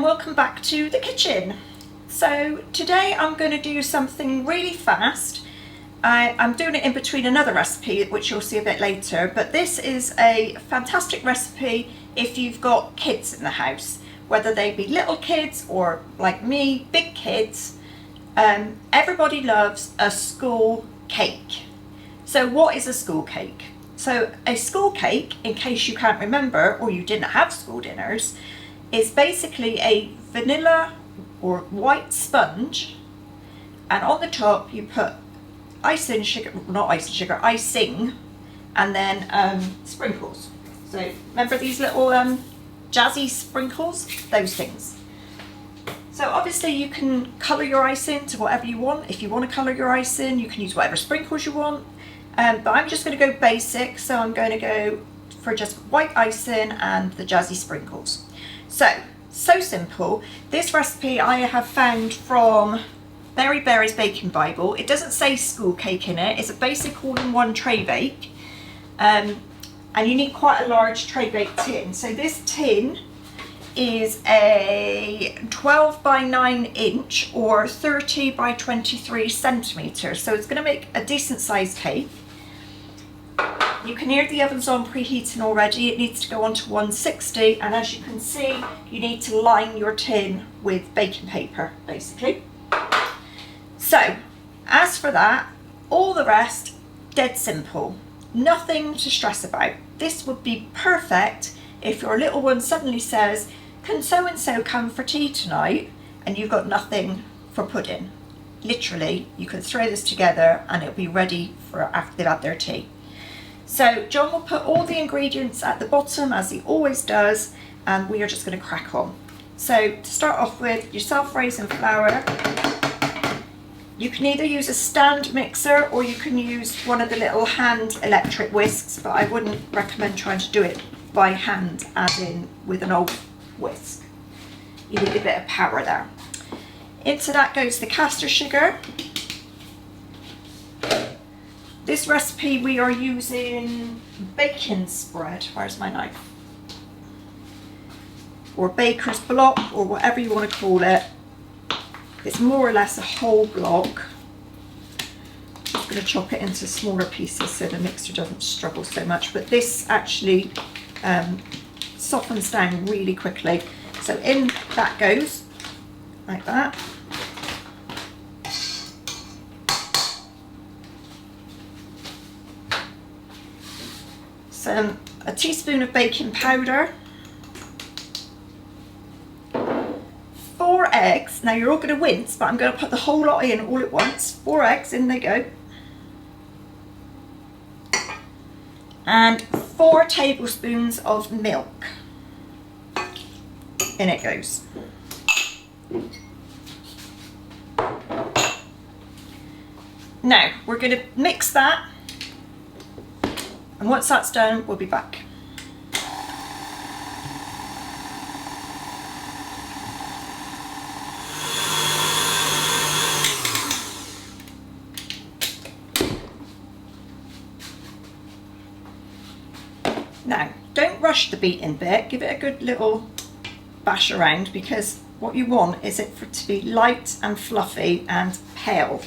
welcome back to the kitchen. So today I'm going to do something really fast. I'm doing it in between another recipe which you'll see a bit later, but this is a fantastic recipe if you've got kids in the house, whether they be little kids or like me, big kids. Everybody loves a school cake. So what is a school cake? So a school cake, in case you can't remember or you didn't have school dinners, is basically a vanilla or white sponge, and on the top you put icing sugar, not icing sugar, icing, and then sprinkles. So remember these little jazzy sprinkles? Those things. So obviously you can colour your icing to whatever you want. If you want to colour your icing, you can use whatever sprinkles you want. But I'm just going to go basic, so I'm going to go for just white icing and the jazzy sprinkles. So simple. This recipe I have found from Berry Berry's Baking Bible. It doesn't say school cake in it. It's a basic all-in-one tray bake. And you need quite a large tray bake tin. So this tin is a 12 by 9 inch or 30 by 23 centimeters. So it's going to make a decent sized cake. You can hear the oven's on preheating already. It needs to go on to 160, and as you can see, you need to line your tin with baking paper, basically. So, as for that, all the rest, dead simple. Nothing to stress about. This would be perfect if your little one suddenly says, "Can so-and-so come for tea tonight?" and you've got nothing for pudding. Literally, you can throw this together and it'll be ready for after they've had their tea. So John will put all the ingredients at the bottom as he always does, and we are just going to crack on. So to start off with, your self-raising flour. You can either use a stand mixer or you can use one of the little hand electric whisks, but I wouldn't recommend trying to do it by hand, as in with an old whisk. You need a bit of power there. Into that goes the caster sugar. This recipe we are using baking spread. Where's my knife? Or baker's block, or whatever you want to call it. It's more or less a whole block. I'm just going to chop it into smaller pieces so the mixture doesn't struggle so much. But this actually softens down really quickly. So in that goes, like that. A teaspoon of baking powder, 4 eggs. Now you're all going to wince, but I'm going to put the whole lot in all at once. 4 eggs, in they go. And 4 tablespoons of milk. In it goes. Now we're going to mix that. And once that's done, we'll be back. Now, don't rush the beating bit. Give it a good little bash around, because what you want is it for it to be light and fluffy and pale.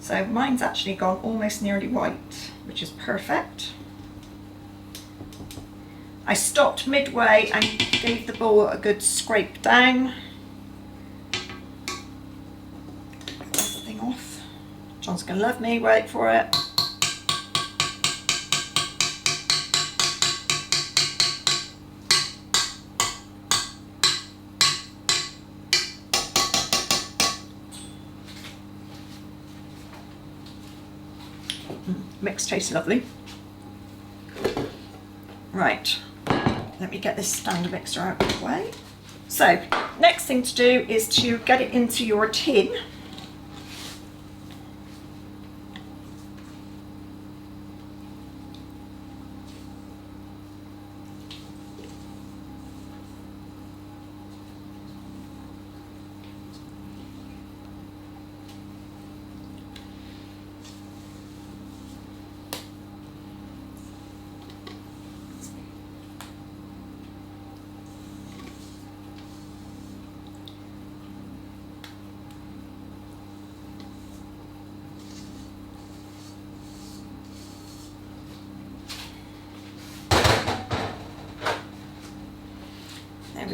So mine's actually gone almost nearly white, which is perfect. I stopped midway and gave the bowl a good scrape down. Get this thing off. John's gonna love me, wait for it. Mix tastes lovely. Right, let me get this stand mixer out of the way. So, next thing to do is to get it into your tin.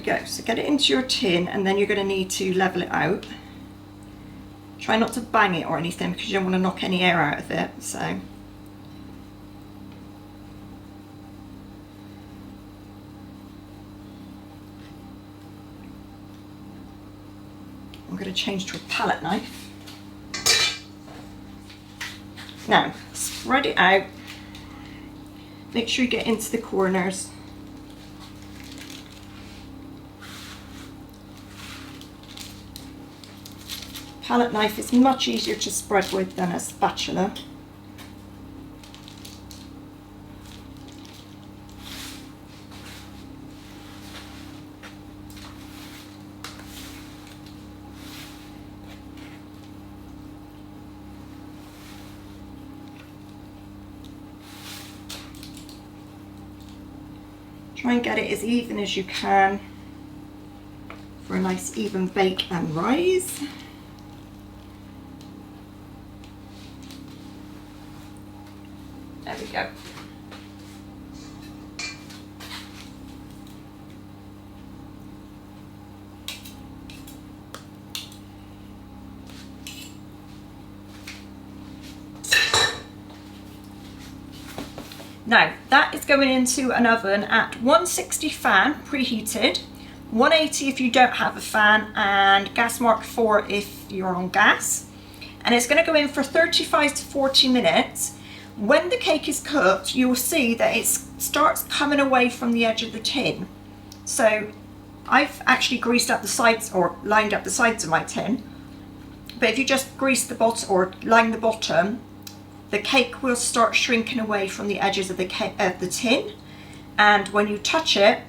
go. So get it into your tin, and then you're going to need to level it out. Try not to bang it or anything because you don't want to knock any air out of it. So I'm going to change to a palette knife. Now spread it out. Make sure you get into the corners. Palette knife is much easier to spread with than a spatula. Try and get it as even as you can for a nice even bake and rise. There we go. Now that is going into an oven at 160 fan preheated, 180 if you don't have a fan, and gas mark 4 if you're on gas. And it's going to go in for 35 to 40 minutes. When the cake is cooked, you will see that it starts coming away from the edge of the tin. So I've actually greased up the sides or lined up the sides of my tin. But if you just grease the bottom or line the bottom, the cake will start shrinking away from the edges of the tin, and when you touch it,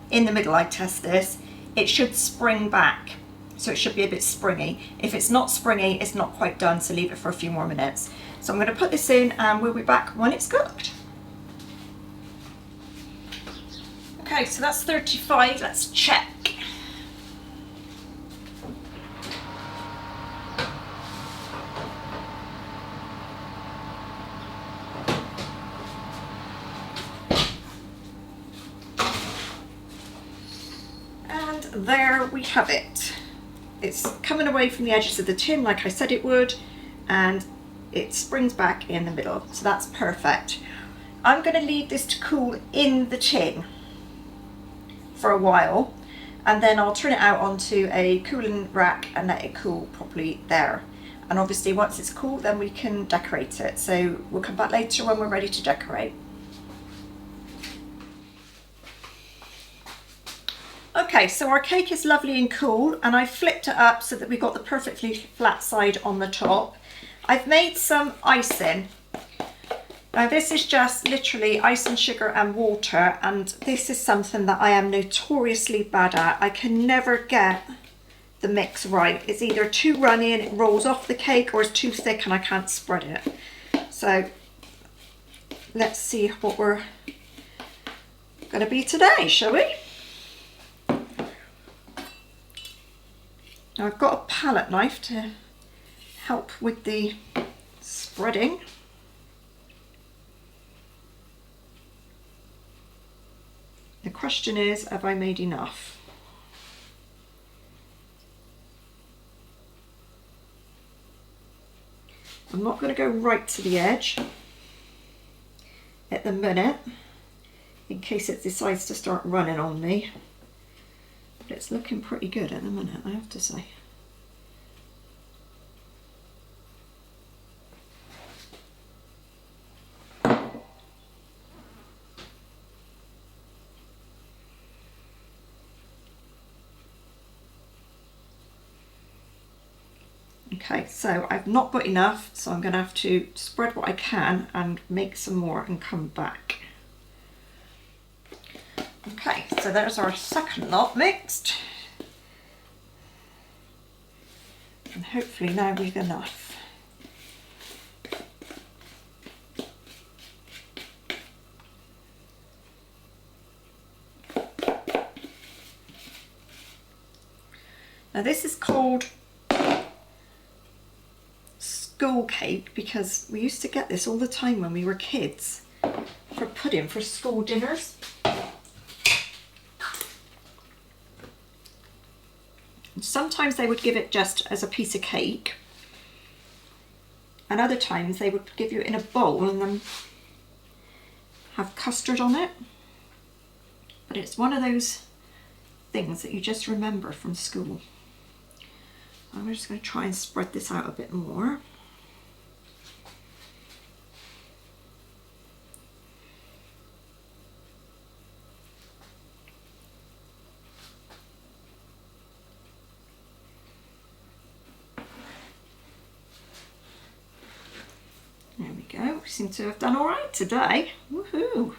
in the middle I test this, it should spring back. So it should be a bit springy. If it's not springy, it's not quite done, so leave it for a few more minutes. So I'm going to put this in and we'll be back when it's cooked. Okay, so that's 35, let's check. There we have it. It's coming away from the edges of the tin like I said it would, and it springs back in the middle, so that's perfect. I'm going to leave this to cool in the tin for a while, and then I'll turn it out onto a cooling rack and let it cool properly there. And obviously once it's cool, then we can decorate it, so we'll come back later when we're ready to decorate. Okay, so our cake is lovely and cool, and I flipped it up so that we got the perfectly flat side on the top. I've made some icing. Now this is just literally icing, sugar and water, and this is something that I am notoriously bad at. I can never get the mix right. It's either too runny and it rolls off the cake, or it's too thick and I can't spread it. So let's see what we're going to be today, shall we? Now I've got a palette knife to help with the spreading. The question is, have I made enough? I'm not going to go right to the edge at the minute, in case it decides to start running on me. But it's looking pretty good at the minute, I have to say. Okay, so I've not got enough, so I'm going to have to spread what I can and make some more and come back. Okay, so there's our second lot mixed. And hopefully now we've enough. Now this is called school cake because we used to get this all the time when we were kids for pudding for school dinners. Sometimes they would give it just as a piece of cake, and other times they would give you it in a bowl and then have custard on it. But it's one of those things that you just remember from school. I'm just going to try and spread this out a bit more. There we go. We seem to have done all right today. Woohoo!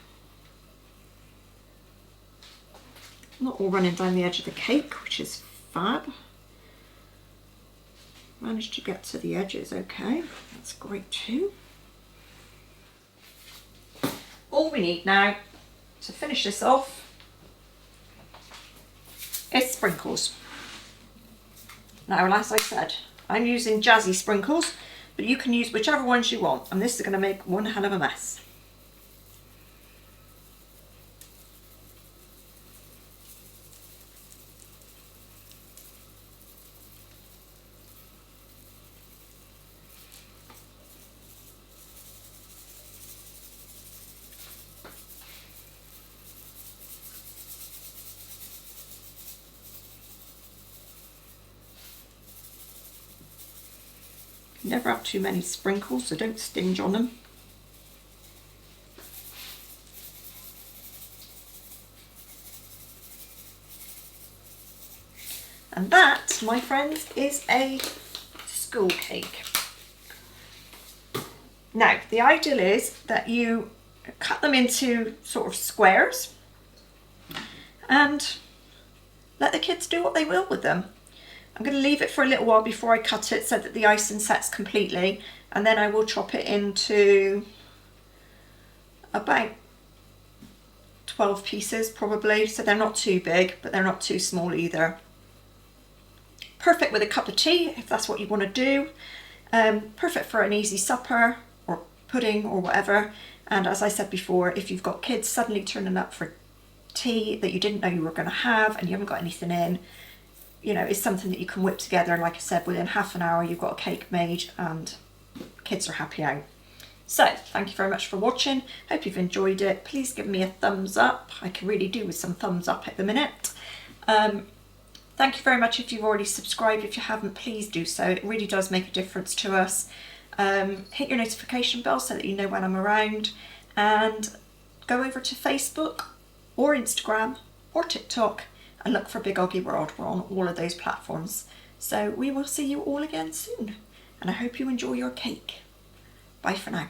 Not all running down the edge of the cake, which is fab. Managed to get to the edges okay. That's great too. All we need now to finish this off is sprinkles. Now, as I said, I'm using jazzy sprinkles, but you can use whichever ones you want, and this is going to make one hell of a mess. Never have too many sprinkles, so don't stinge on them. And that, my friends, is a school cake. Now, the ideal is that you cut them into sort of squares and let the kids do what they will with them. I'm going to leave it for a little while before I cut it so that the icing sets completely, and then I will chop it into about 12 pieces probably, so they're not too big but they're not too small either. Perfect with a cup of tea if that's what you want to do. Perfect for an easy supper or pudding or whatever. And as I said before, if you've got kids suddenly turning up for tea that you didn't know you were going to have and you haven't got anything in, you know, it's something that you can whip together. Like I said, within half an hour you've got a cake made and kids are happy out. So thank you very much for watching. Hope you've enjoyed it. Please give me a thumbs up. I can really do with some thumbs up at the minute. Thank you very much if you've already subscribed. If you haven't, please do so. It really does make a difference to us. Hit your notification bell so that you know when I'm around, and go over to Facebook or Instagram or TikTok and look for Big OGGIE World. We're on all of those platforms. So we will see you all again soon, and I hope you enjoy your cake. Bye for now.